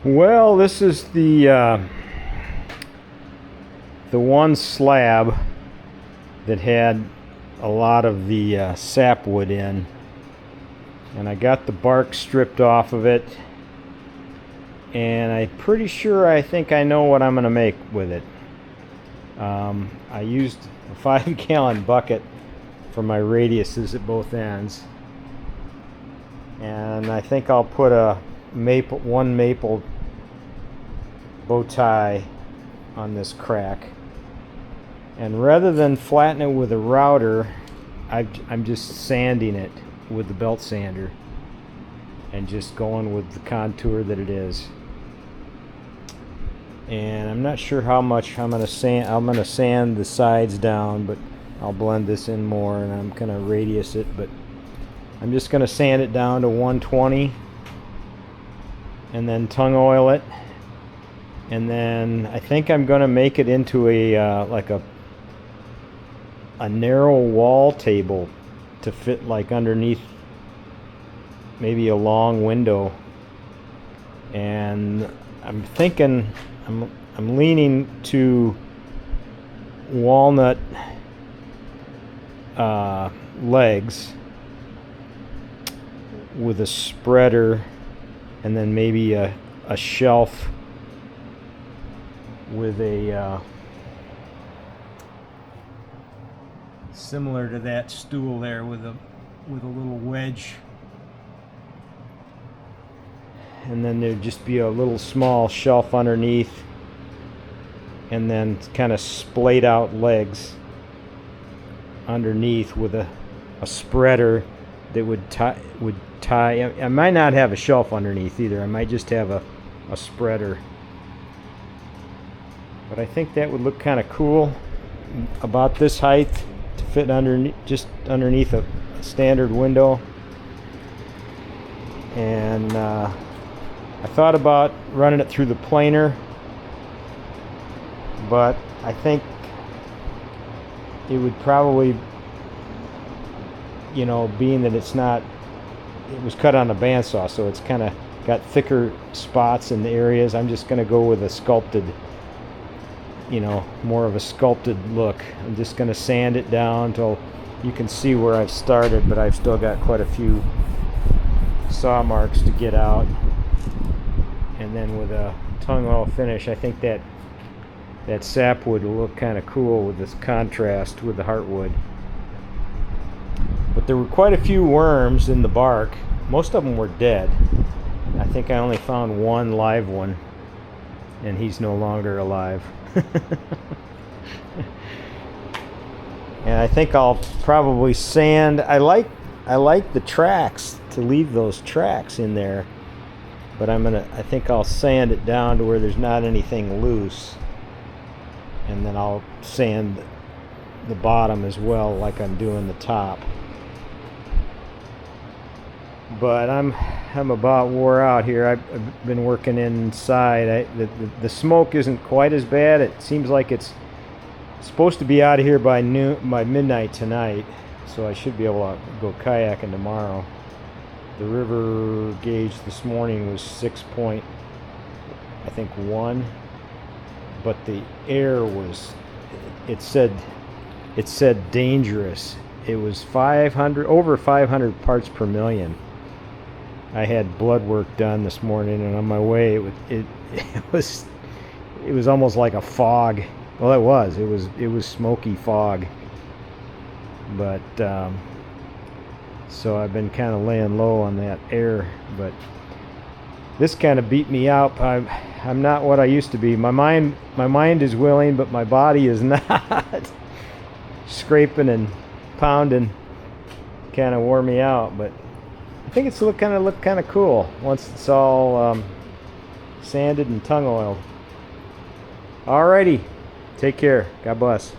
Well, this is the one slab that had a lot of the sapwood in, and I got the bark stripped off of it, and I'm pretty sure I think I know what I'm going to make with it. I used a 5-gallon bucket for my radiuses at both ends, and I think I'll put one maple bow tie on this crack, and rather than flatten it with a router, I'm just sanding it with the belt sander and just going with the contour that it is. And I'm not sure how much I'm gonna sand the sides down, but I'll blend this in more, and I'm gonna radius it, but I'm just gonna sand it down to 120 and then tung oil it. And then I think I'm gonna make it into a like a narrow wall table to fit like underneath maybe a long window. And I'm thinking I'm leaning to walnut legs with a spreader, and then maybe a shelf with a similar to that stool there with a little wedge, and then there'd just be a little small shelf underneath, and then kind of splayed out legs underneath with a spreader that would tie. I might not have a shelf underneath either. I might just have a spreader. But I think that would look kind of cool, about this height, to fit just underneath a standard window. And I thought about running it through the planer, but I think it would probably, being that it was cut on a bandsaw, so it's kind of got thicker spots in the areas. I'm just going to go with a sculpted, more of a sculpted look. I'm just going to sand it down till you can see where I've started, but I've still got quite a few saw marks to get out. And then with a tung oil finish, I think that sapwood will look kind of cool with this contrast with the heartwood. But there were quite a few worms in the bark. Most of them were dead. I think I only found one live one, and he's no longer alive. And I think I'll probably sand. I like the tracks, to leave those tracks in there, but I think I'll sand it down to where there's not anything loose, and then I'll sand the bottom as well, like I'm doing the top. But I'm about wore out here. I've been working inside. The smoke isn't quite as bad. It seems like it's supposed to be out of here by midnight tonight, so I should be able to go kayaking tomorrow. The river gauge this morning was 6.1, but the air was, it said dangerous. It was over 500 parts per million. I had blood work done this morning, and on my way it was almost like a fog. Well, it was smoky fog. But so I've been kind of laying low on that air, but this kind of beat me up. I'm not what I used to be. My mind is willing, but my body is not. Scraping and pounding kind of wore me out, but I think it's look kind of cool once it's all sanded and tung oiled. Alrighty, take care. God bless.